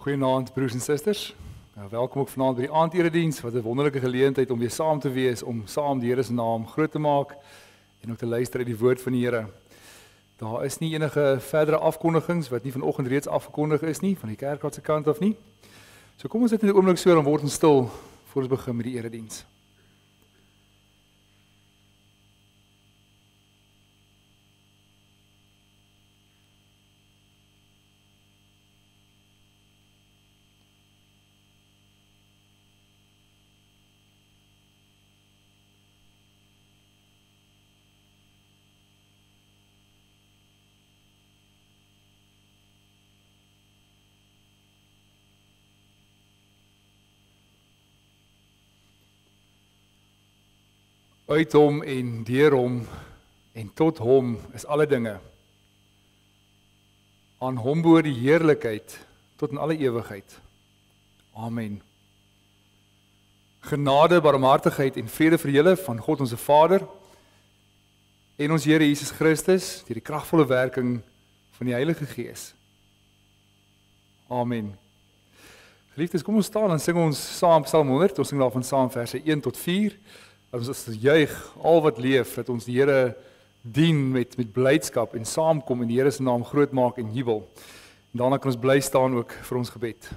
Goeienaand broers en susters. Welkom ook vanaand by die aandedediens. Wat 'n wonderlike geleentheid om weer saam te wees, om saam die Here se naam groot te maak en ook te luister uit die woord van die Here. Daar is nie enige verdere afkondigings wat nie vanoggend reeds afgekondig is nie van die kerkraad se kant af nie. So kom ons sit net 'n oomblik so en word ons stil voor ons begin met die erediens. Uit hom en deur hom en tot hom is alle dinge. Aan hom behoort die heerlikheid tot in alle ewigheid. Amen. Genade, barmhartigheid en vrede vir julle van God ons Vader en ons Here Jesus Christus deur die kragvolle werking van die Heilige Gees. Amen. Geliefdes, kom ons staan en sing ons saam Psalm 100. Ons sing daarvan saam verse 1 tot 4. Ons is juig al wat leef, dat ons die Here dien met blydskap en saamkom en die Here se naam groot maak en jubel. En daarna kan ons bly staan ook vir ons gebed.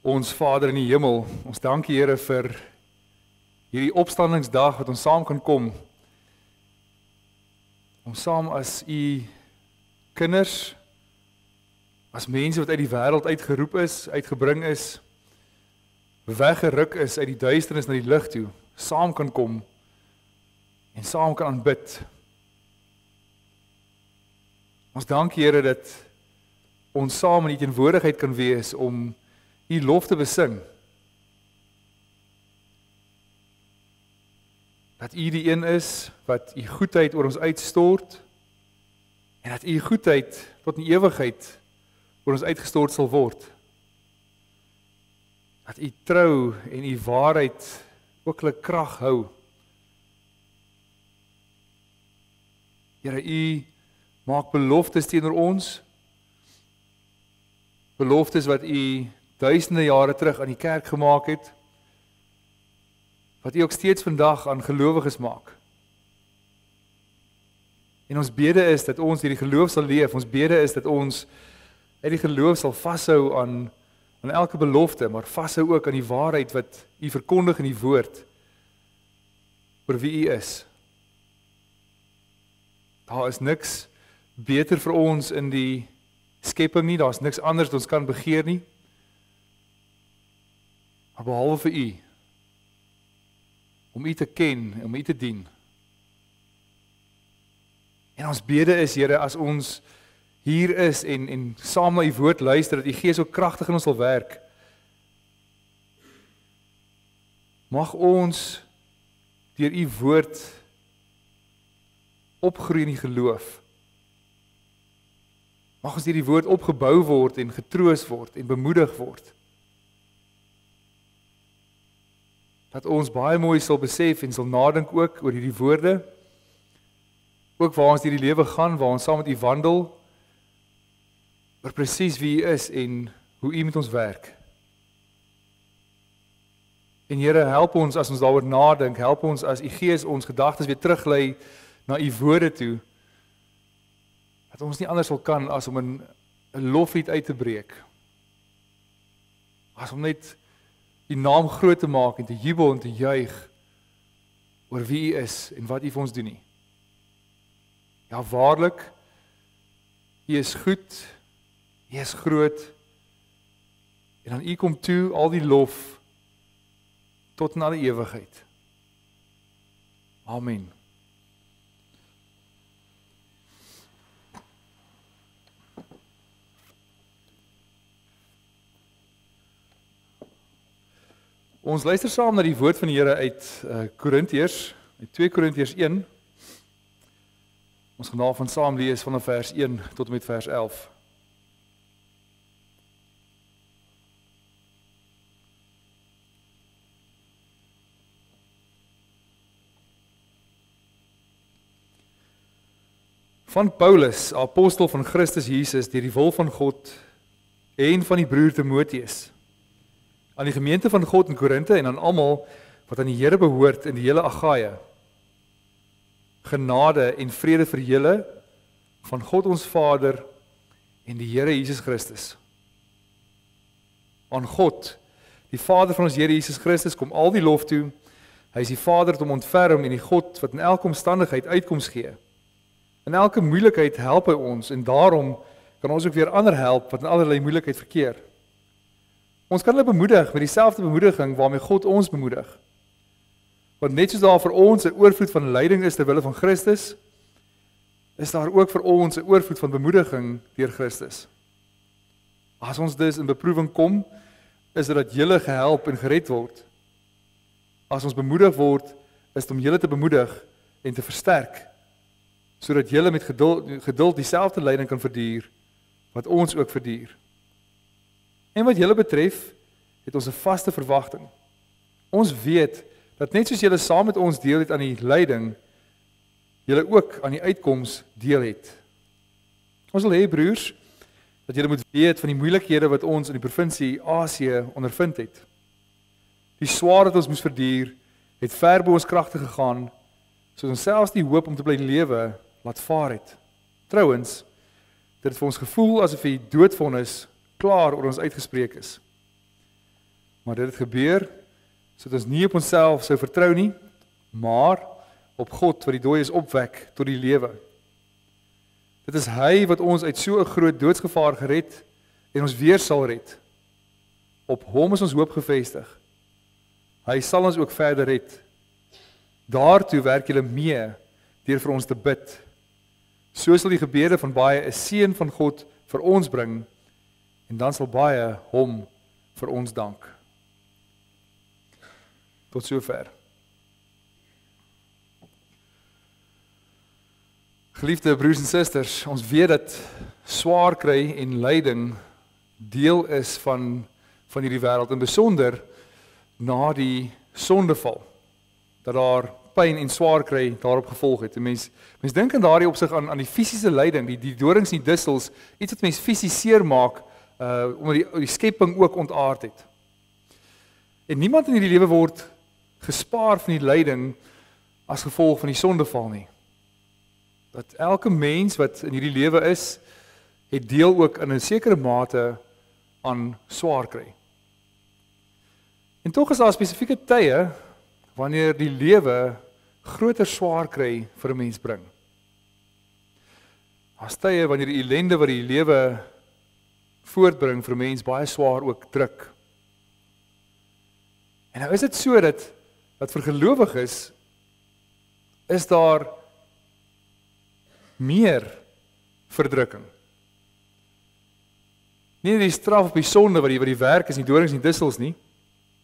Ons Vader in die hemel, ons dank U Here vir hierdie opstandingsdag wat ons saam kan kom, om saam as U kinders, as mense wat uit die wêreld uitgeroep is, uitgebring is, weggeruk is uit die duisternis na die lig toe, saam kan kom en saam kan aanbid. Ons dank U Here dat ons saam in U teenwoordigheid kan wees om U lof te besing, dat U die een is wat U goedheid oor ons uitstort en dat U goedheid tot in ewigheid oor ons uitgestort sal word. Dat U trou en U waarheid ook hulle krag hou. Here, U maak beloftes teenoor ons, beloftes wat U duisende jare terug aan die kerk gemaak het, wat U ook steeds vandag aan gelowiges maak. En ons bede is dat ons hierdie geloof sal leef, ons bede is dat ons uit die geloof sal vashou aan elke belofte, maar vashou ook aan die waarheid wat U verkondig in die woord, oor wie U is. Daar is niks beter vir ons in die skepping nie, daar is niks anders wat ons kan begeer nie, maar behalwe vir U, om U te ken, om U te dien. En ons bede is, Here, as ons hier is en saam na U woord luister, dat U Gees so kragtig in ons sal werk. Mag ons deur U woord opgroei in die geloof. Mag ons deur die woord opgebou word en getroos word en bemoedig word. Dat ons baie mooi sal besef en sal nadink ook oor hierdie woorde, ook waar ons deur die lewe gaan, waar ons saam met U wandel, oor presies wie U is en hoe U met ons werk. En Here, help ons as ons daaroor nadink, help ons as U Gees ons gedagtes weer teruglei na U woorde toe, dat ons nie anders sal kan as om 'n loflied uit te breek, as om net U naam groot te maak en te jubel en te juig oor wie U is en wat U vir ons doen nie. Ja, waarlik, U is goed, U is groot, en aan U kom toe al die lof tot in alle ewigheid. Amen. Ons luister saam na die woord van die Here uit Korintiërs, uit 2 Korintiërs 1. Ons gaan daarvan saam lees vanaf vers 1 tot en met vers 11. Van Paulus, apostel van Christus Jesus, deur die wil van God en van die broer Timoteus, aan die gemeente van God in Korinthe en aan almal wat aan die Here behoort in die hele Agaia. Genade en vrede vir julle van God ons Vader en die Here Jesus Christus. Aan God, die Vader van ons Here Jesus Christus, kom al die lof toe. Hy is die Vader wat hom ontferm en die God wat in elke omstandigheid uitkoms gee. In elke moeilikheid help hy ons en daarom kan ons ook weer ander help wat in allerlei moeilikheid verkeer. Ons kan hulle bemoedig met dieselfde bemoediging waarmee God ons bemoedig. Want net soos daar vir ons 'n oorvloed van lyding is ter wille van Christus, is daar ook vir ons 'n oorvloed van bemoediging deur Christus. As ons dus in beproewing kom, is dit dat julle gehelp en gered word. As ons bemoedig word, is dit om julle te bemoedig en te versterk, sodat julle met geduld dieselfde lyding kan verduur wat ons ook verduur. En wat julle betref, het ons 'n vaste verwagting. Ons weet dat net soos julle saam met ons deel het aan die lyding, julle ook aan die uitkoms deel het. Ons wil hê, broers, dat julle moet weet van die moeilikhede wat ons in die provinsie Asië ondervind het. Die swaar wat ons moes verduur, het ver bo ons kragte gegaan, sodat ons selfs die hoop om te bly lewe laat vaar het. Trouwens, dit het vir ons gevoel asof die doodvonnis klaar oor ons uitgespreek is. Maar dit het gebeur, sodat ons nie op onsself sou vertrou nie, maar op God wat die dooies opwek tot die lewe. Dit is hy wat ons uit so 'n groot doodsgevaar gered en ons weer sal red. Op hom is ons hoop gevestig. Hy sal ons ook verder red. Daartoe werk julle mee deur vir ons te bid. So sal die gebede van baie 'n seën van God vir ons bring en dan sal baie hom vir ons dank. Tot sover. Geliefde broers en susters, ons weet dat swaar kry en lyding deel is van hierdie wêreld, en besonder na die sondeval, dat daar pyn en swaar kry daarop gevolg het. Mens dink in daardie opsig aan die fisiese lyding, die dorings en die dussels, iets wat mens fisies seer maak, omdat die skepping ook ontaard het. En niemand in hierdie lewe word gespaar van die lyding as gevolg van die sondeval nie. Dat elke mens wat in hierdie lewe is, het deel ook in 'n sekere mate aan swaar kry. En tog is daar spesifieke tye wanneer die lewe groter swaar kry vir 'n mens bring. Daar's tye wanneer die ellende wat die lewe voortbring vir 'n mens baie swaar ook druk. En nou is dit so dat vir gelowiges is daar meer verdrukking. Nie net die straf op die sonde wat die werk is, nie dorings en dissels nie.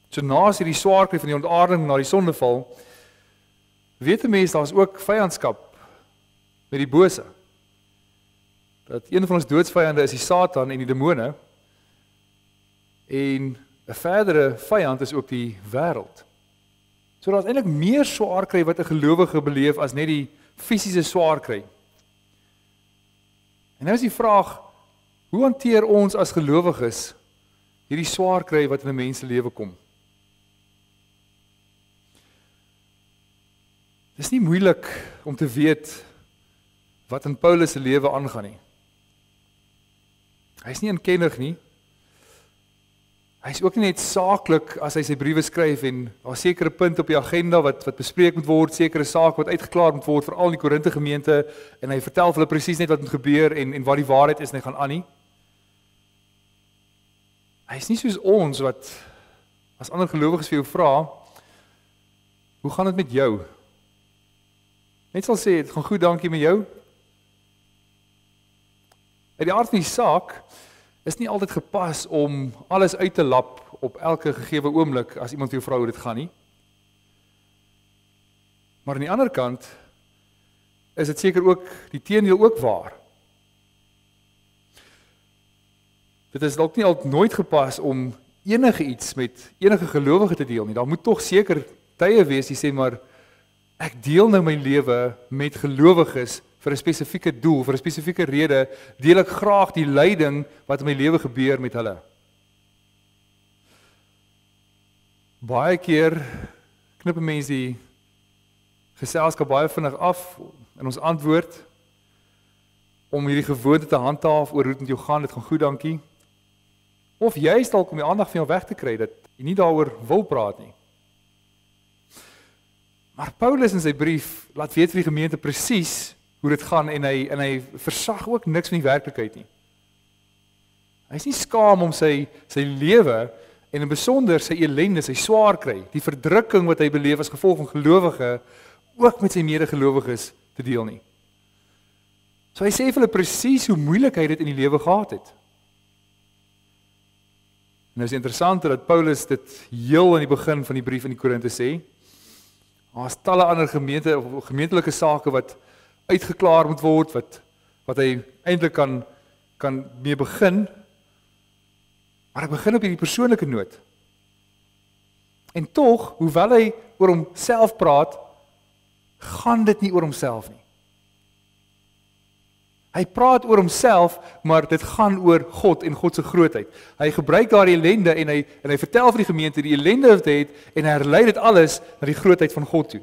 So na as hierdie swaar kry van die ontaarding na die sondeval, weet 'n mens, daar is ook vyandskap met die bose. Dat een van ons doodsvyande is die Satan en die demone, en 'n verdere vyand is ook die wêreld. So daar is eintlik meer swaar kry wat 'n gelowige beleef as net die fisiese swaar kry. En nou is die vraag, hoe hanteer ons as gelowiges hierdie swaar kry wat in 'n mens se lewe kom? Dit is nie moeilik om te weet wat in Paulus se lewe aangaan nie. Hy is nie onkennig nie. Hy is ook nie net saaklik as hy sy briewe skryf en daar sekere punte op die agenda wat bespreek moet word, sekere sake wat uitgeklaar moet word, veral in die Korinte gemeente, en hy vertel vir hulle presies net wat moet gebeur en wat die waarheid is en hy gaan aan nie. Hy is nie soos ons wat, as ander gelowiges vir jou vra, hoe gaan dit met jou? Net sal sê, het gaan goed, dankie met jou. Uit die aard van die saak is nie altyd gepas om alles uit te lap op elke gegewe oomblik as iemand vir jou vra hoe dit gaan nie. Maar aan die ander kant is dit seker ook die teendeel ook waar. Dit is dalk nie altyd nooit gepas om enige iets met enige gelowige te deel nie. Daar moet tog seker tye wees die sê maar ek deel nou my lewe met gelowiges vir 'n spesifieke doel, vir 'n spesifieke rede, deel ek graag die lyding wat in my lewe gebeur met hulle. Baie keer knip 'n mens die geselskap baie vinnig af in ons antwoord om hierdie gewoonte te handhaaf oor hoe dit met jou gaan, dit gaan goed, dankie. Of juist dalk om die aandag van jou weg te kry dat jy nie daaroor wil praat nie. Maar Paulus in sy brief laat weet vir die gemeente presies hoe dit gaan en hy versag ook niks van die werklikheid nie. Hy is nie skaam om sy lewe en in besonder sy ellende, sy swaar kry, die verdrukking wat hy beleef as gevolg van gelowige, ook met sy medegelowiges te deel nie. So hy sê vir hulle presies hoe moeilik hy dit in die lewe gehad het. En nou is interessant dat Paulus dit heel aan die begin van die brief in die Korinte sê. Daar is talle ander gemeentelike sake wat uitgeklaar moet word, wat hy eintlik kan mee begin, maar hy begin op hierdie persoonlike noot. En tog, hoewel hy oor homself praat, gaan dit nie oor homself nie. Hy praat oor homself, maar dit gaan oor God en God se grootheid. Hy gebruik daar die ellende en hy vertel vir die gemeente die ellende wat hy het en hy herlei dit alles na die grootheid van God toe.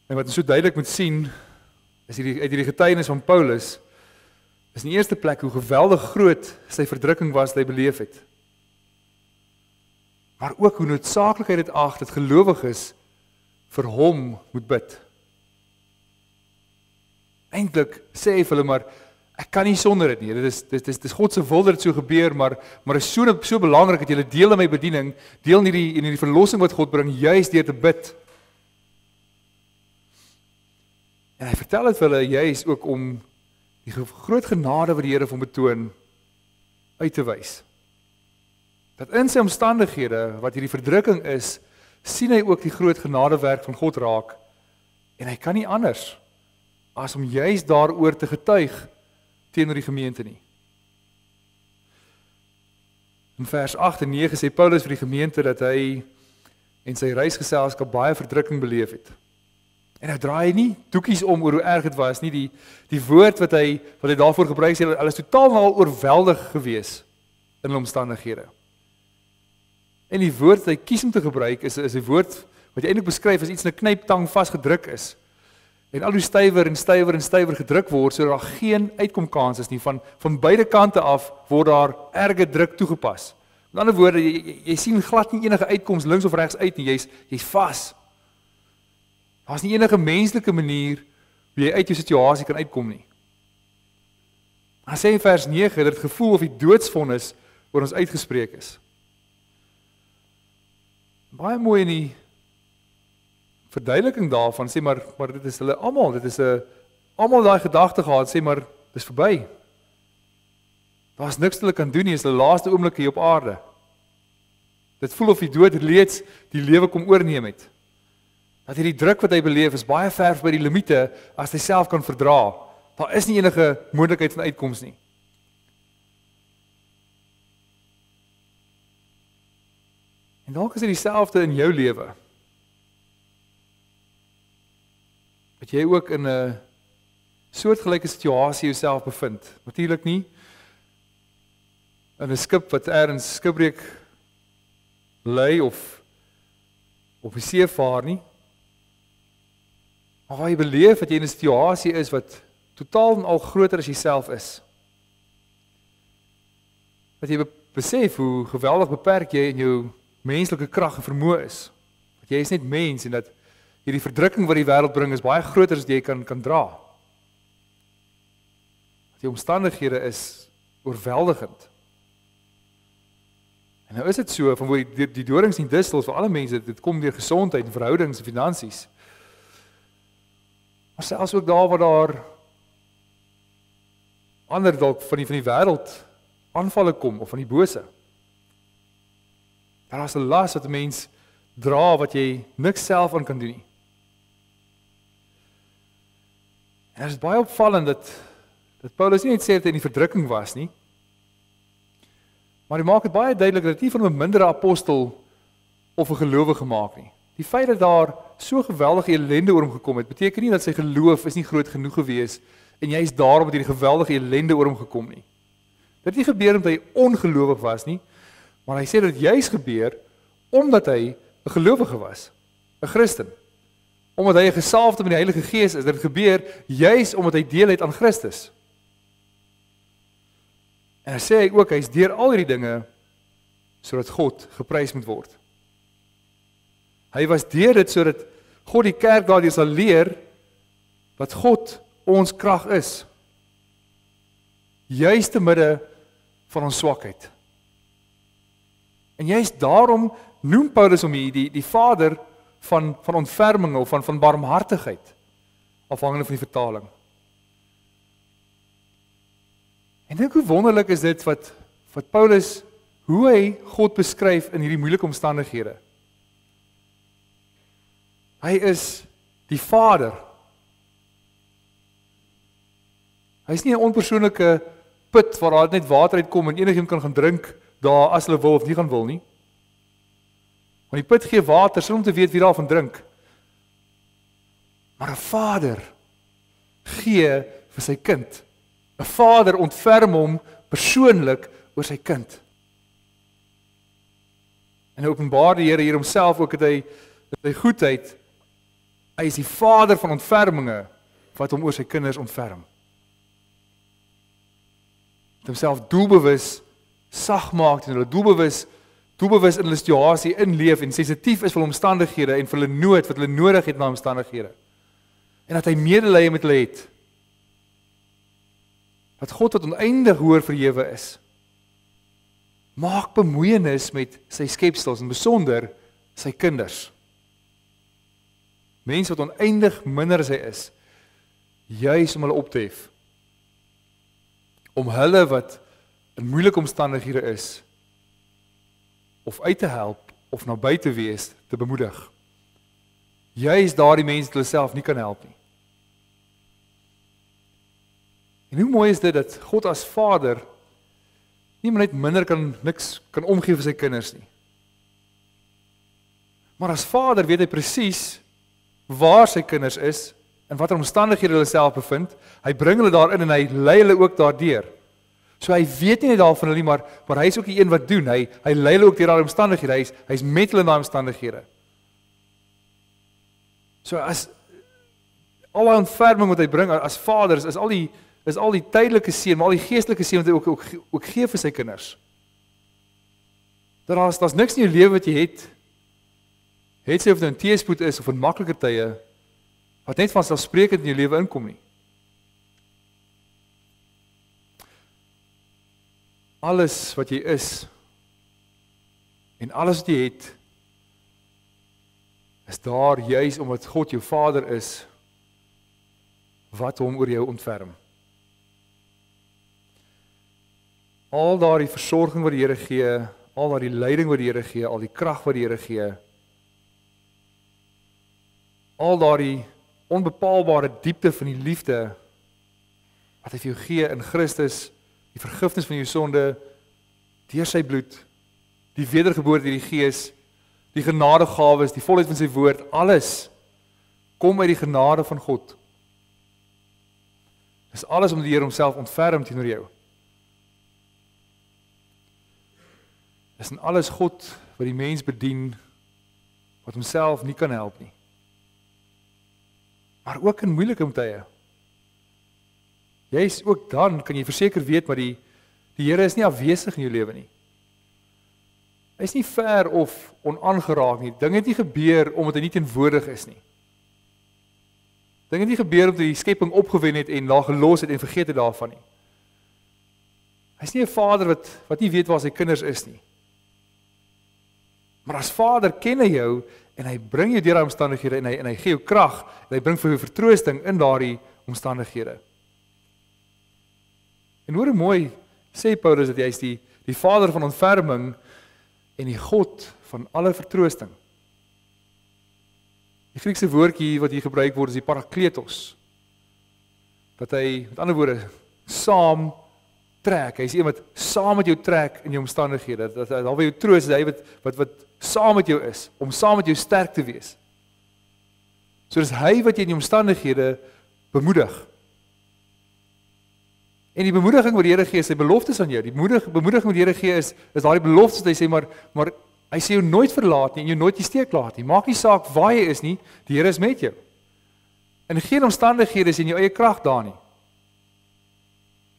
En wat ons so duidelik moet sien, is uit hierdie getuienis van Paulus, is in die eerste plek hoe geweldig groot sy verdrukking was wat hy beleef het. Maar ook hoe noodsaaklik hy dit ag dat gelowiges vir hom moet bid. Eintlik sê hy vir hulle maar, ek kan nie sonder dit nie, dit is God se wil dat dit so gebeur, maar is so belangrik dat julle deel in my bediening, deel in hierdie verlossing wat God bring, juist deur te bid. En hy vertel dit vir hulle juist ook om die groot genade wat die Here vir hom betoon, uit te wys. Dat in sy omstandighede, wat hierdie verdrukking is, sien hy ook die groot genadewerk van God raak, en hy kan nie anders as om juist daaroor te getuig teenoor die gemeente nie. In vers 8 en 9 sê Paulus vir die gemeente dat hy en sy reisgeselskap baie verdrukking beleef het. En hy draai nie doekies om oor hoe erg dit was, nie die woord wat hy daarvoor gebruik, sê hulle is totaal en al oorweldig gewees in hulle omstandighede. En die woord wat hy kies om te gebruik is 'n woord wat hy eintlik beskryf as iets in 'n knyptang vasgedruk is. En al hoe stywer en stywer en stywer gedruk word, sodat daar geen uitkomkans is nie. Van beide kante af word daar erge druk toegepas. Met ander woorde, jy sien glad nie enige uitkoms links of regs uit nie, jy's vas. Daar's nie enige menslike manier hoe jy uit jou situasie kan uitkom nie. Hy sê in vers 9 dat het gevoel of die doodsvonnis oor ons uitgespreek is. Baie mooi in die verduideliking daarvan, sê maar dit is hulle almal, dit is 'n almal daai gedagte gehad, sê maar dis verby. Daar's niks wat hulle kan doen nie, is hulle laaste oomblik hier op aarde. Dit voel of die dood reeds die lewe kom oorneem het. Dat hierdie druk wat hy beleef is baie ver by die limite as hy self kan verdra. Daar is nie enige moontlikheid van uitkoms nie. En dalk is dit dieselfde in jou lewe. Dat jy ook in 'n soortgelyke situasie jouself bevind. Natuurlik nie in 'n skip wat ergens skipbreek lê of op die see vaar nie. Maar waar jy beleef dat jy in 'n situasie is wat totaal en al groter as jouself is. Dat jy besef hoe geweldig beperk jy in jou menslike krag en vermoë is. Dat jy is net mens en dat hierdie verdrukking wat die wêreld bring is baie groter as jy kan dra. Dat die omstandighede is oorweldigend. En nou is dit so, van waar die dorings en distels vir alle mense, dit kom deur gesondheid, verhoudings en finansies. Maar selfs ook daar waar daar ander dalk van die wêreld aanvalle kom, of van die bose. Daar is 'n las wat 'n mens dra wat jy niks self aan kan doen nie. En dit is baie opvallend dat Paulus nie net sê dat hy in die verdrukking was nie, maar hy maak dit baie duidelik dat hy nie van 'n mindere apostel of 'n gelowige maak nie. Die feit dat daar so geweldige ellende oor hom gekom het, beteken nie dat sy geloof is nie groot genoeg gewees en jy is daarom met hierdie geweldige ellende oor hom gekom nie. Dit het nie gebeur omdat hy ongelowig was nie, maar hy sê dat dit juis gebeur omdat hy 'n gelowige was, 'n Christen. Omdat hy 'n gesalfde met die Heilige Gees is, dit gebeur juis omdat hy deel het aan Christus. En dan sê hy ook, hy is deur al hierdie dinge sodat God geprys moet word. Hy was deur dit sodat God die kerk daardeur sal leer dat God ons krag is. Juis te midde van ons swakheid. En juist daarom noem Paulus hom hier die vader van ontferming of van barmhartigheid, afhangende van die vertaling. En dink hoe wonderlik is dit wat Paulus, hoe hy God beskryf in hierdie moeilike omstandighede. Hy is die Vader. Hy is nie 'n onpersoonlike put waar daar net water uitkom en enigiemand kan gaan drink daar as hulle wil of nie gaan wil nie. Want die put gee water sonder om te weet wie daarvan drink. Maar 'n Vader gee vir sy kind. 'n Vader ontferm hom persoonlik oor sy kind. En openbaar die Here hier homself ook dat hy goedheid. Hy is die Vader van ontferminge wat hom oor sy kinders ontferm. Het homself doelbewus sag maak en hulle doelbewus in hulle situasie inleef en sensitief is vir hulle omstandighede en vir hulle nood wat hulle nodig het na omstandighede. En dat hy medelee met hulle het. Dat God wat oneindig hoër verhewe is, maak bemoeienis met sy skepsels en besonder sy kinders. Mense wat oneindig minder as hy is, juis om hulle op te hef. Om hulle wat in moeilike omstandighede is, of uit te help, of naby te wees, te bemoedig. Juis daardie mense wat hulle self nie kan help nie. En hoe mooi is dit dat God as Vader nie maar net minder niks kan omgee vir sy kinders nie. Maar as Vader weet hy presies waar sy kinders is en watter omstandighede hulle self bevind. Hy bring hulle daarin en hy lei hulle ook daardeur. So hy weet nie net daarvan hulle nie, maar hy is ook die een wat doen. Hy lei hulle ook deur daardie omstandighede. Hy's met hulle in daai omstandighede. So as al die ontferming wat hy bring as Vader is al die tydelike seën, maar al die geestelike seën wat hy ook gee vir sy kinders. Daar's niks in jou lewe wat jy het sy of dit in teëspoed is of in maklike tye, wat net vanselfsprekend in jou lewe inkom nie. Alles wat jy is en alles wat jy het, is daar juis omdat God jou Vader is, wat hom oor jou ontferm. Al daardie versorging wat die Here gee, al daardie leiding wat die Here gee, al die krag wat die Here gee, al daardie onbepaalbare diepte van die liefde wat hy vir jou gee in Christus, die vergifnis van jou sonde, deur sy bloed, die wedergeboorte deur die Gees, die genadegawes, die volheid van sy woord, alles kom uit die genade van God. Dis alles omdat die Here homself ontferm teenoor jou. Dis in alles God wat die mens bedien, wat homself nie kan help nie. Maar ook in moeilike tye. Jy's ook dan, kan jy verseker weet, maar die Here is nie afwesig in jou lewe nie. Hy is nie ver of onaangeraak nie. Dinge het nie gebeur omdat hy nie teenwoordig is nie. Dinge het nie gebeur omdat hy die skepping opgewen het en daar gelos het en vergeet het daarvan nie. Hy is nie 'n vader wat nie weet waar sy kinders is nie. Maar as Vader ken hy jou en hy bring jou deur daai omstandighede en hy gee jou krag en hy bring vir jou vertroosting in daardie omstandighede. En hoor hoe mooi sê Paulus dat hy is die Vader van ontferming en die God van alle vertroosting. Die Griekse woordjie wat hier gebruik word is die parakletos. Dat hy, met ander woorde, saam trek. Hy is iemand wat saam met jou trek in jou omstandighede. Dat hy daar by jou troos is, hy wat saam met jou is, om saam met jou sterk te wees. So dis hy wat jy in die omstandighede bemoedig. En die bemoediging wat die Here gee, is sy beloftes aan jou. Die bemoediging wat die Here gee is daardie beloftes wat hy sê, maar hy sê jou nooit verlaat nie en jou nooit die steek laat nie. Maak nie saak waar jy is nie, die Here is met jou. In geen omstandighede is jy in jou eie krag daar nie.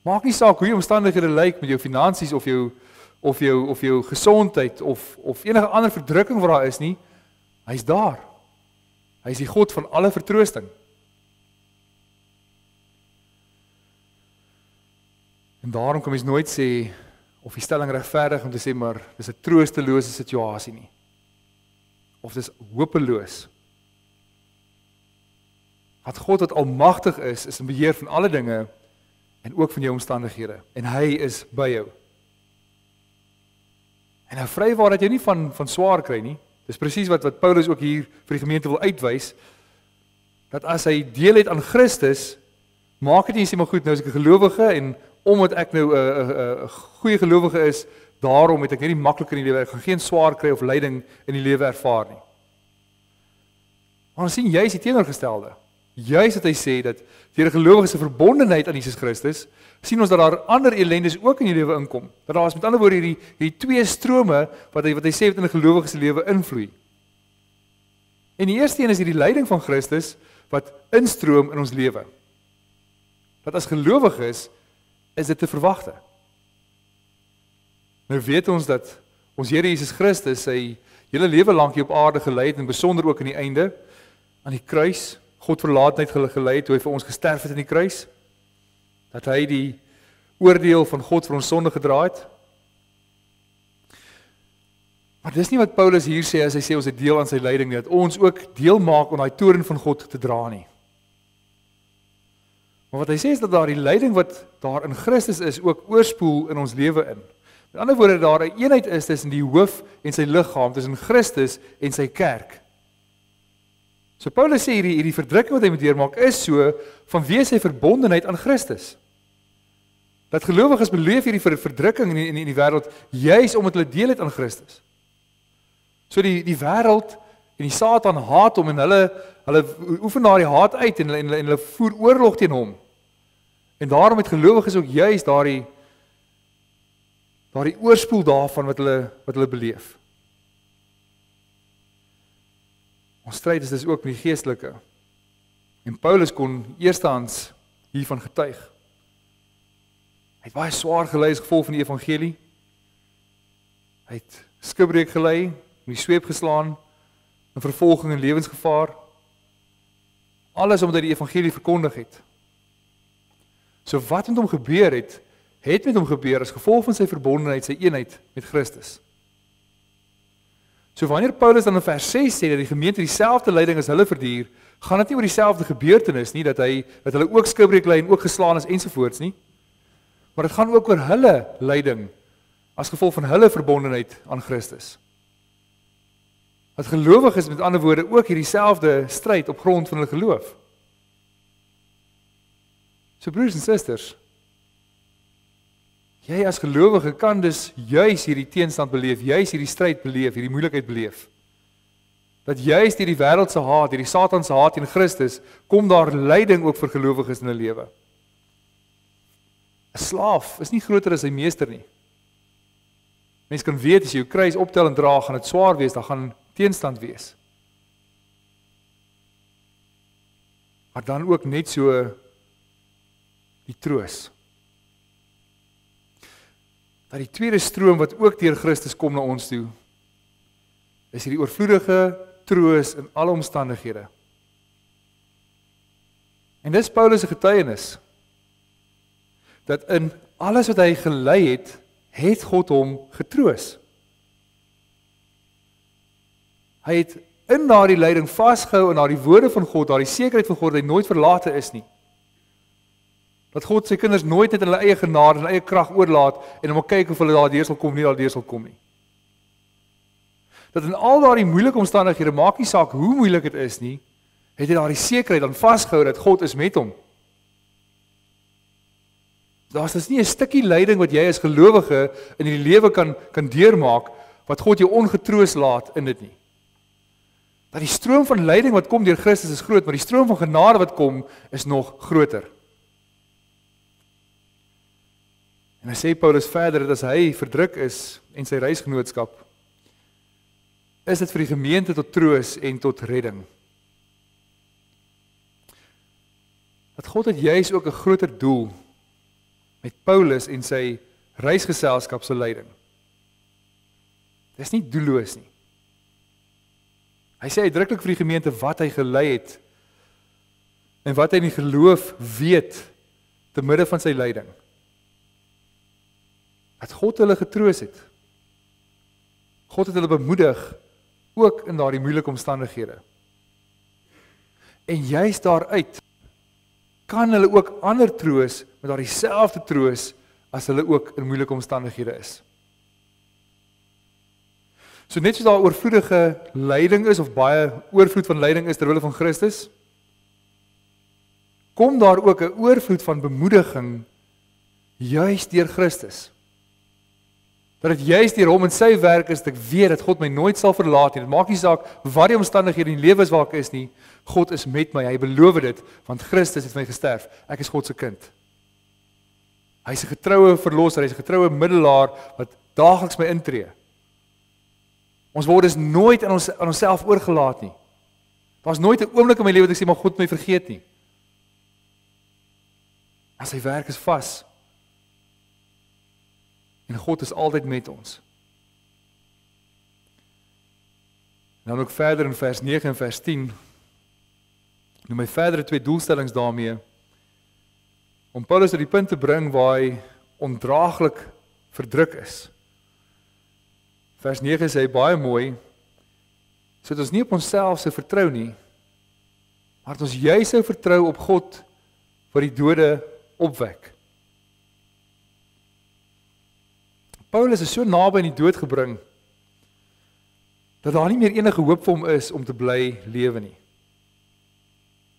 Maak nie saak hoe jou omstandighede lyk met jou finansies of jou gesondheid of enige ander verdrukking wat daar is nie, hy's daar. Hy is die God van alle vertroosting. En daarom kan mens nooit sê, of die stelling regverdig om te sê, maar dis 'n troostelose situasie nie. Of dis hopeloos. Want God wat almagtig is in beheer van alle dinge, en ook van jou omstandighede. En hy is by jou. En nou vrywaar dat jy nie van swaar kry nie. Dis presies wat Paulus ook hier vir die gemeente wil uitwys, dat as hy deel het aan Christus, maak dit nie sê maar goed, nou is ek 'n gelowige en omdat ek nou 'n goeie gelowige is, daarom het ek net nie makliker in die lewe, ek gaan geen swaar kry of lyding in die lewe ervaar nie. Maar ons sien juis die teenoorgestelde. Juis dat hy sê dat deur 'n gelowige se verbondenheid aan Jesus Christus, sien ons dat daar ander ellendes ook in jou lewe inkom. Dat daar is met ander woorde hierdie twee strome wat hy sê wat in 'n gelowige se lewe invloei. En die eerste een is hierdie lyding van Christus wat instroom in ons lewe. Dat as gelowiges is dit te verwagte. Nou weet ons dat ons Here Jesus Christus sy hele lewe lank hier op aarde gelei het en besonder ook aan die einde aan die kruis, God verlaatheid gelei het toe hy vir ons gesterf het in die kruis, dat hy die oordeel van God vir ons sonde gedra het. Maar dis nie wat Paulus hier sê as hy sê ons het deel aan sy lyding nie, dat ons ook deel maak om daai toorn van God te dra nie. Maar wat hy sê is dat daar die lyding wat daar in Christus is ook oorspoel in ons lewe in. Met ander woorde, daar 'n eenheid is tussen die hoof en sy liggaam, tussen Christus en sy kerk. So Paulus sê hierdie verdrukking wat hy moet deurmaak is so vanweë sy verbondenheid aan Christus. Dat gelowiges beleef hierdie verdrukking in die wêreld juis omdat hulle deel het aan Christus. So die wêreld en die Satan haat hom en hulle oefen daardie haat uit en hulle voer oorlog teen hom. En daarom het gelowiges ook juis daardie oorspoel daarvan wat hulle beleef. Ons stryd is dus ook met die geestelike. En Paulus kon eerstehands hiervan getuig. Hy het baie swaar gelei as gevolg van die evangelie. Hy het skipbreuk gelei, met die sweep geslaan, in vervolging en lewensgevaar. Alles omdat hy die evangelie verkondig het. So wat met hom gebeur het met hom gebeur as gevolg van sy verbondenheid, sy eenheid met Christus. So wanneer Paulus dan in vers 6 sê dat die gemeente dieselfde lyding as hulle verduur, gaan dit nie oor dieselfde gebeurtenis nie, dat hulle ook skibreek ly en ook geslaan is ensovoorts nie. Maar dit gaan ook oor hulle lyding as gevolg van hulle verbondenheid aan Christus. Dat gelowiges met ander woorde ook hierdie selfde stryd op grond van hulle geloof. So broers en susters, jy as gelowige kan dus juis hierdie teenstand beleef, juis hierdie stryd beleef, hierdie moeilikheid beleef. Dat juis deur die wêreld se haat, deur die Satan se haat teen Christus, kom daar lyding ook vir gelowiges in 'n lewe. 'n Slaaf is nie groter as sy meester nie. Mens kan weet as jy jou kruis optel en dra, gaan dit swaar wees, dan gaan teenstand wees. Maar dan ook net so die troos. Dat die tweede stroom wat ook deur Christus kom na ons toe, is hierdie oorvloedige troos in alle omstandighede. En dis Paulus se getuienis, dat in alles wat hy gelei het, het God hom getroos. Hy het in daardie lyding vasgehou in daardie woorde van God, daardie sekerheid van God, dat hy nooit verlate is nie. Dat God sy kinders nooit net in hulle eie genade en eie krag oorlaat en hom kyk of hulle daardeur sal kom, nie daardeur sal kom nie. Dat in al daardie moeilike omstandighede, maak nie saak hoe moeilik dit is nie, het hy daardie sekerheid dan vasgehou dat God is met hom. Daar's dus nie 'n stukkie lyding wat jy as gelowige in die lewe kan deurmaak, wat God jou ongetroos laat in dit nie. Dat die stroom van lyding wat kom deur Christus is groot, maar die stroom van genade wat kom is nog groter. En hy sê Paulus verder dat as hy verdruk is en sy reisgenootskap, is dit vir die gemeente tot troos en tot redding. Dat God het juis ook 'n groter doel met Paulus en sy reisgeselskap se lyding. Dit is nie doelloos nie. Hy sê uitdruklik vir die gemeente wat hy gelei het en wat hy in die geloof weet te midde van sy lyding. Dat God hulle getroos het. God het hulle bemoedig ook in daardie moeilike omstandighede. En juist daaruit kan hulle ook ander troos met daardie selfde troos as hulle ook in moeilike omstandighede is. So net soos daar oorvloedige lyding is of baie oorvloed van lyding is ter wille van Christus, kom daar ook 'n oorvloed van bemoediging juis deur Christus. Dat dit juist deur hom en sy werk is dat ek weet dat God my nooit sal verlaat nie. Dit maak nie saak wat die omstandighede in die lewe is waar ek is nie. God is met my. Hy beloof dit want Christus het vir my gesterf. Ek is God se kind. Hy is 'n getroue verlosser, hy is 'n getroue middelaar wat daagliks my intree. Ons word dus nooit aan onsself oorgelaat nie. Daar's nooit 'n oomblik in my lewe dat ek sê maar God my vergeet nie. En sy werk is vas. En God is altyd met ons. En dan ook verder in vers 9 en vers 10, noem hy verdere twee doelstellings daarmee, om Paulus op die punt te bring waar hy ondraaglik verdruk is. Vers 9 sê hy baie mooi, sodat ons nie op onsself sou vertrou nie, maar dat ons juis sou vertrou op God wat die dode opwek. Paulus is so naby aan die dood gebring, dat daar nie meer enige hoop vir hom is om te bly lewe nie.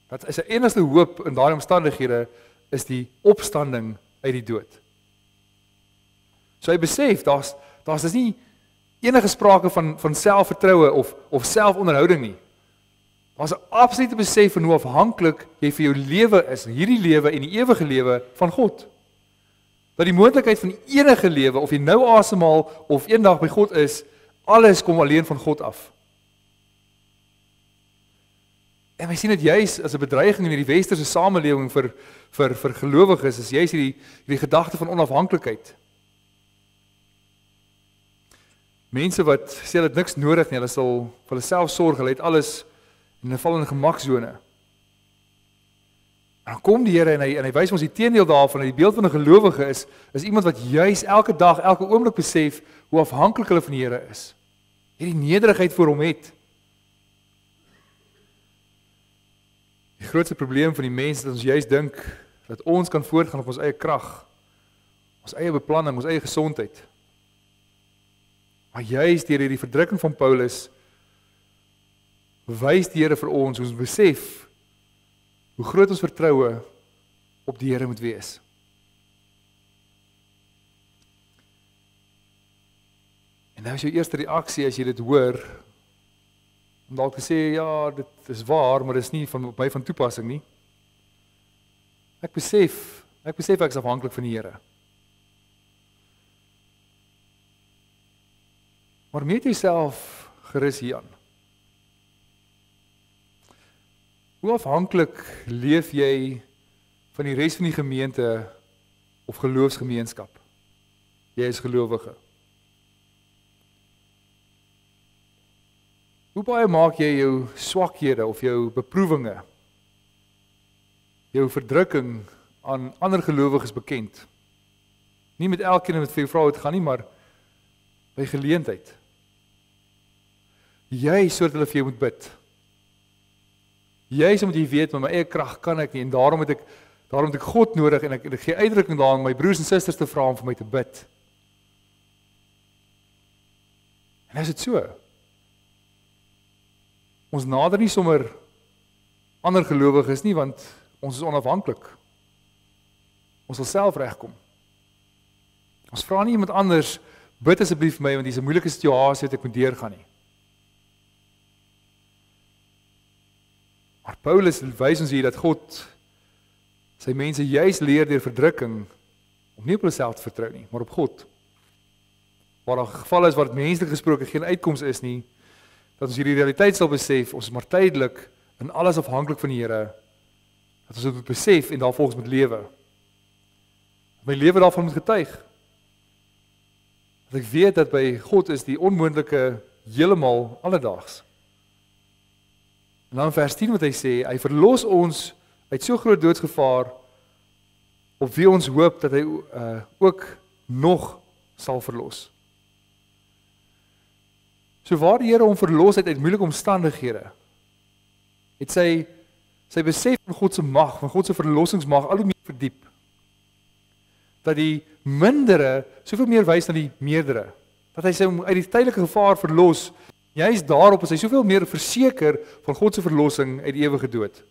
Dat is 'n enigste hoop in daardie omstandighede, is die opstanding uit die dood. So hy besef, daar's dus nie enige sprake van selfvertroue of selfonderhouding nie. Daar's 'n absolute besef van hoe afhanklik jy vir jou lewe is, hierdie lewe en die ewige lewe van God. Dat die moontlikheid van enige lewe, of jy nou asemhaal of eendag by God is, alles kom alleen van God af. En wij sien dit juist as 'n bedreiging in die westerse samelewing vir gelowiges, is juist hierdie gedagte van onafhanklikheid. Mense wat sê hulle het niks nodig nie, hulle sal vir hulle self sorg, hulle het alles en hulle val in 'n gemaksone. En dan kom die Here en hy wys ons die teendeel daarvan, die beeld van 'n gelowige is iemand wat juis elke dag, elke oomblik besef hoe afhanklik hulle van die Here is. Hierdie nederigheid voor hom het. Die grootste probleem van die mens is dat ons juist dink dat ons kan voortgaan op ons eie krag, ons eie beplanning, ons eie gesondheid. Maar juist deur hierdie verdrukking van Paulus bewys die Here vir ons besef hoe groot ons vertroue op die Here moet wees. En nou is jou eerste reaksie as jy dit hoor, om dalk te sê, ja, dit is waar, maar dit is nie op my van toepassing nie. Ek besef ek is afhanklik van die Here. Maar meet jouself gerus hieraan. Hoe afhanklik leef jy van die res van die gemeente of geloofsgemeenskap? Jy is gelowige. Hoe baie maak jy jou swakhede of jou beproewinge, jou verdrukking aan ander gelowiges bekend? Nie met elkeen wat vir jou vra hoe dit gaan nie, maar by geleentheid. Jy sodat hulle vir jou moet bid. Jy omdat jy weet met my eie krag kan ek nie en daarom het ek God nodig en ek gee uitdrukking daaraan my broers en susters te vra om vir my te bid. En is dit so? Ons nader nie sommer ander gelowiges nie, want ons is onafhanklik. Ons sal self regkom. Ons vra nie iemand anders, bid asseblief vir my, want dis 'n moeilike situasie wat ek moet deurgaan nie. Maar Paulus wys ons hier dat God sy mense juis leer deur verdrukking om nie op hulle self te vertrou nie, maar op God. Waar daar geval is waar dit menslik gesproke geen uitkoms is nie, dat ons hierdie realiteit sal besef, ons is maar tydelik en alles afhanklik van die Here, dat ons dit moet besef en daarvolgens moet lewe. My lewe daarvan moet getuig. Dat ek weet dat by God is die onmoontlike heeltemal alledaags. En dan vers 10 wat hy sê, hy verlos ons uit so groot doodsgevaar, op wie ons hoop dat hy ook nog sal verlos. So waar die Here hom verlos uit moeilike omstandighede, het sy besef van God se mag, van God se verlossingsmag al hoe meer verdiep. Dat die mindere soveel meer wys dan die meerdere. Dat hy sy uit die tydelike gevaar verlos, juist daarop is hy soveel meer verseker van God se verlossing uit die ewige dood.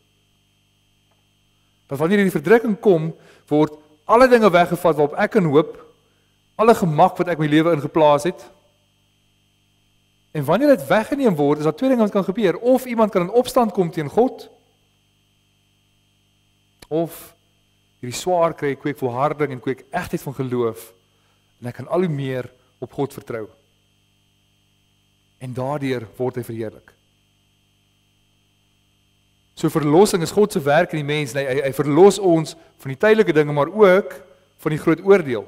Dat wanneer die verdrukking kom, word alle dinge weggevat waarop ek kan hoop, alle gemak wat ek my lewe ingeplaas het. En wanneer dit weggeneem word, is daar twee dinge wat kan gebeur. Of iemand kan in opstand kom teen God, of hierdie swaar kry, kweek volharding en kweek egtheid van geloof, en ek kan al hoe meer op God vertrou. En daardeur word hy verheerlik. So verlossing is God se werk in die mens, hy verlos ons van die tydelike dinge, maar ook van die groot oordeel.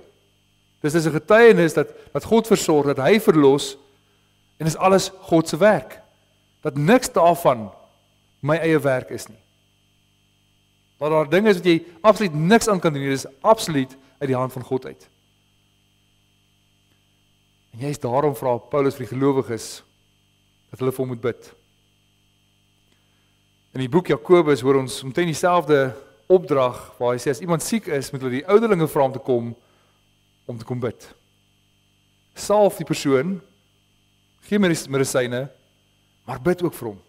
Dis 'n getuienis dat God versorg, dat hy verlos, en is alles God se werk. Dat niks daarvan my eie werk is nie. Dat daar dinge is wat jy absoluut niks aan kan doen, dit is absoluut uit die hand van God uit. En juist daarom vra Paulus vir die gelowiges dat hulle vir hom moet bid. In die boek Jakobus hoor ons omtrent dieselfde opdrag waar hy sê as iemand siek is, moet hulle die ouderlinge vra om te kom bid. Salf die persoon, gee medisyne, maar bid ook vir hom.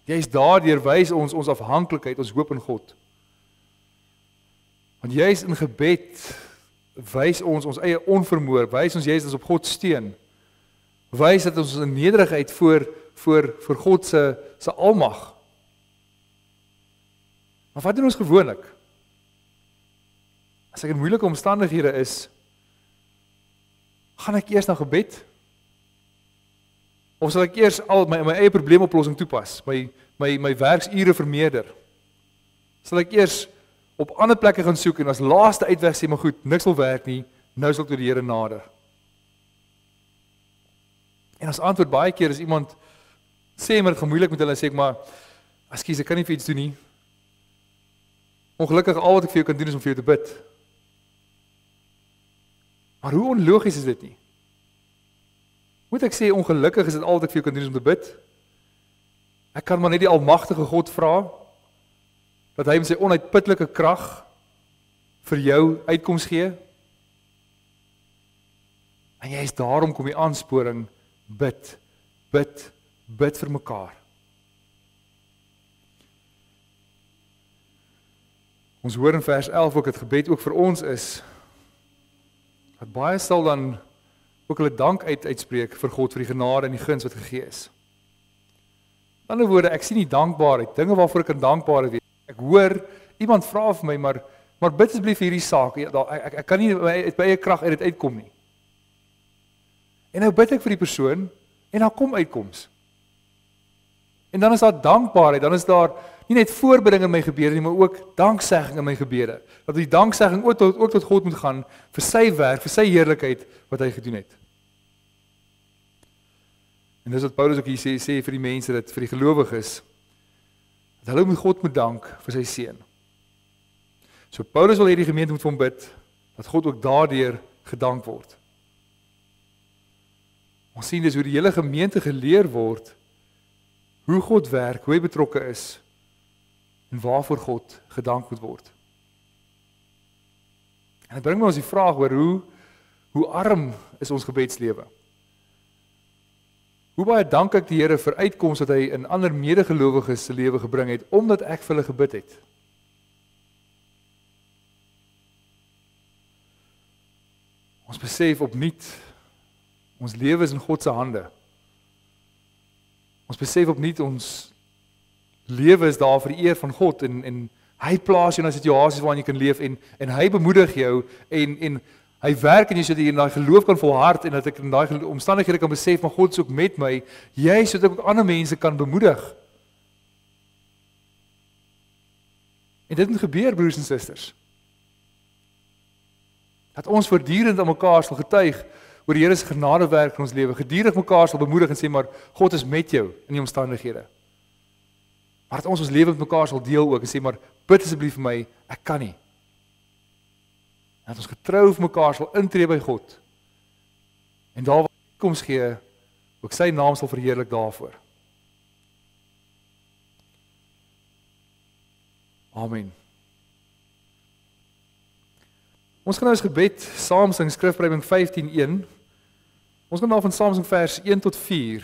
Juist daardeur wys ons afhanklikheid, ons hoop in God. Want juist in gebed wys ons eie onvermoë, wys ons juist as op God steun. Wys dat ons in nederigheid voor God se almag. Maar wat doen ons gewoonlik? As ek in moeilike omstandighede is, gaan ek eers na gebed? Of sal ek eers al my eie probleemoplossing toepas, my werksure vermeerder? Sal ek eers op ander plekke gaan soek en as laaste uitweg sê, maar goed, niks wil werk nie, nou sal ek tot die Here nader. En as antwoord baie keer is iemand sê maar dit gaan moeilik met hulle, sê ek maar, ekskuus, ek kan nie vir iets doen nie. Ongelukkig al wat ek vir jou kan doen is om vir jou te bid. Maar hoe onlogies is dit nie? Moet ek sê, ongelukkig is dit al wat ek vir jou kan doen is om te bid. Ek kan maar net die almagtige God vra, dat hy met sy onuitputlike krag vir jou uitkoms gee. En jy is daarom kom die aansporing, bid, bid, bid vir mekaar. Ons hoor in vers 11 ook, dat gebed ook vir ons is, dat baie sal dan ook hulle dank uitspreek vir God, vir die genade en die guns wat gegee is. In ander woorde, ek sien nie dankbaarheid, dinge waarvoor ek kan dankbaar wees. Ek hoor, iemand vra vir my, maar bid asseblief vir hierdie saak, ek kan nie by eie krag uit dit uitkom nie. En nou bid ek vir die persoon, en dan kom uitkoms. En dan is daar dankbaarheid, dan is daar nie net voorbidding in my gebede nie, maar ook danksegging in my gebede. Dat die danksegging ook tot God moet gaan, vir sy werk, vir sy heerlikheid, wat hy gedoen het. En dis wat Paulus ook hier sê vir die mense, dat vir die gelowiges, dat hulle met God moet dank vir sy seën. So Paulus wil hê die gemeente moet vir hom bid, dat God ook daardeur gedank word. Ons sien dus hoe die hele gemeente geleer word, hoe God werk, hoe hy betrokke is, en waarvoor God gedank moet word. En dit bring my ons die vraag oor hoe arm is ons gebedslewe? Hoe baie dank ek die Here vir uitkoms wat hy in ander medegelowiges se lewe gebring het, omdat ek vir hulle gebid het. Ons besef opnuut, ons lewe is in God se hande. Ons besef opnuut, ons lewe is daar vir die eer van God, en hy plaas jou in situasies waarin jy kan leef, en hy bemoedig jou, en hy werk in jou sodat jy in daai geloof kan volhard, en dat ek in daai omstandighede kan besef, maar God is ook met my, jy sodat ek ook ander mense kan bemoedig. En dit moet gebeur, broers en susters. Dat ons voortdurend aan mekaar sal getuig oor die Here se genadewerk in ons lewe, gedurig mekaar sal bemoedig en sê, maar God is met jou in die omstandighede. Maar dat ons lewe met mekaar sal deel ook en sê, maar bid asseblief vir my, ek kan nie. En dat ons getrou vir mekaar sal intree by God. En daar waar hy koms gee, ook sy naam sal verheerlik daarvoor. Amen. Ons gaan nou as gebed saam sing Skrifbreiding 15:1. Ons gaan nou van saam sing vers 1 tot 4.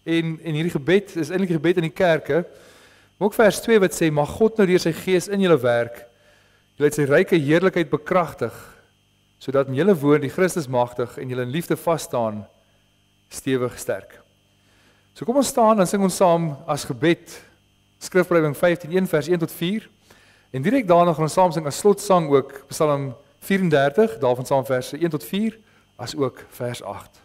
En hierdie gebed is eintlik 'n gebed in die kerke. Maar ook vers 2 wat sê, mag God nou deur sy gees in julle werk, julle het sy ryke heerlikheid bekragtig, sodat in julle woon die Christus magtig en julle in liefde vas staan, stewig sterk. So kom ons staan, dan sing ons saam as gebed Skrifbreiding 15:1 vers 1 tot 4. En direk daarna gaan ons saam sing as slotsang ook Psalm 34, daarvan saam verse 1 tot 4, as ook vers 8.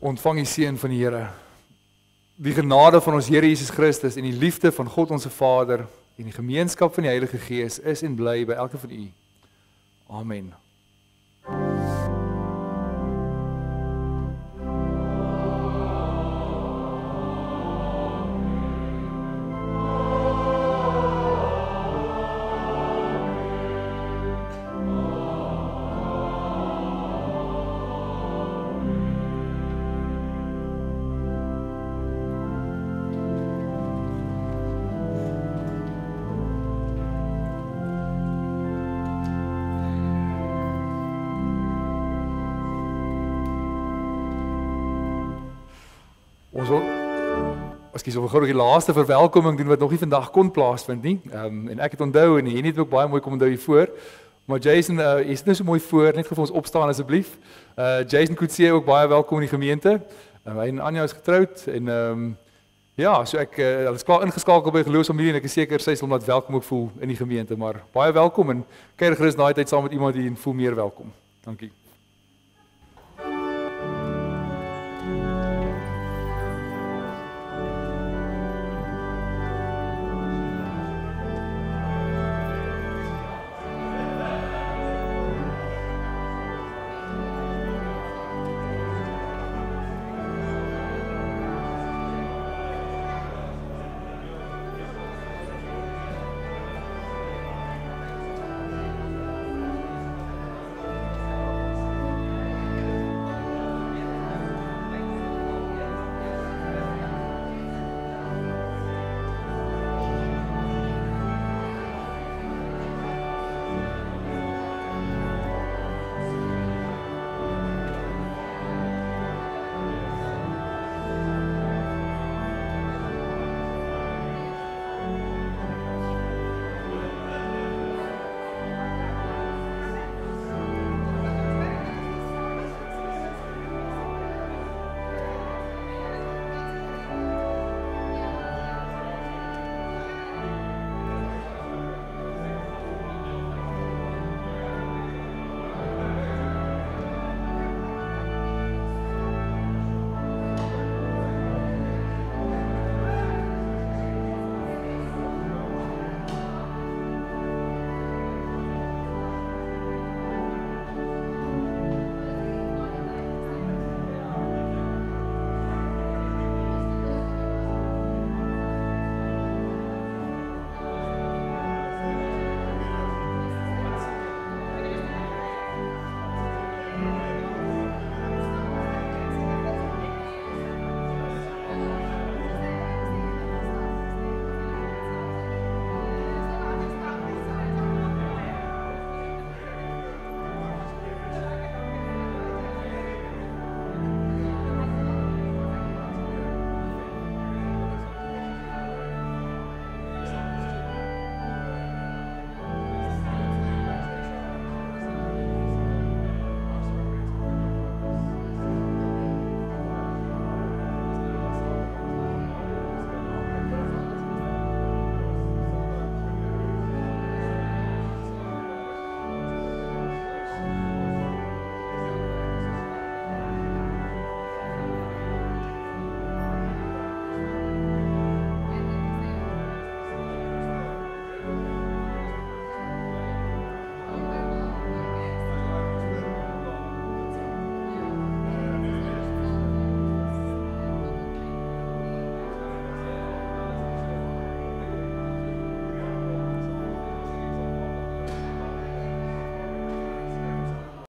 Ontvang die seën van die Here. Die genade van ons Here Jesus Christus en die liefde van God ons Vader en die gemeenskap van die Heilige Gees is en bly by elke van u. Amen. Ons wil gou die laaste verwelkoming doen wat nog nie vandag kon plaasvind nie. En ek het onthou en hier het ook baie mooi kom onthou hier voor. Maar Jason, is nou so mooi voor, net vir ons opstaan asseblief. Jason Kutse ook baie welkom in die gemeente. Hy en Anja is getroud en ja, so ek hulle is klaar ingeskakel by geloofsfamilie en ek is seker sy sal net welkom ook voel in die gemeente, maar baie welkom en kuier gerus daai tyd saam met iemand hier en voel meer welkom. Dankie.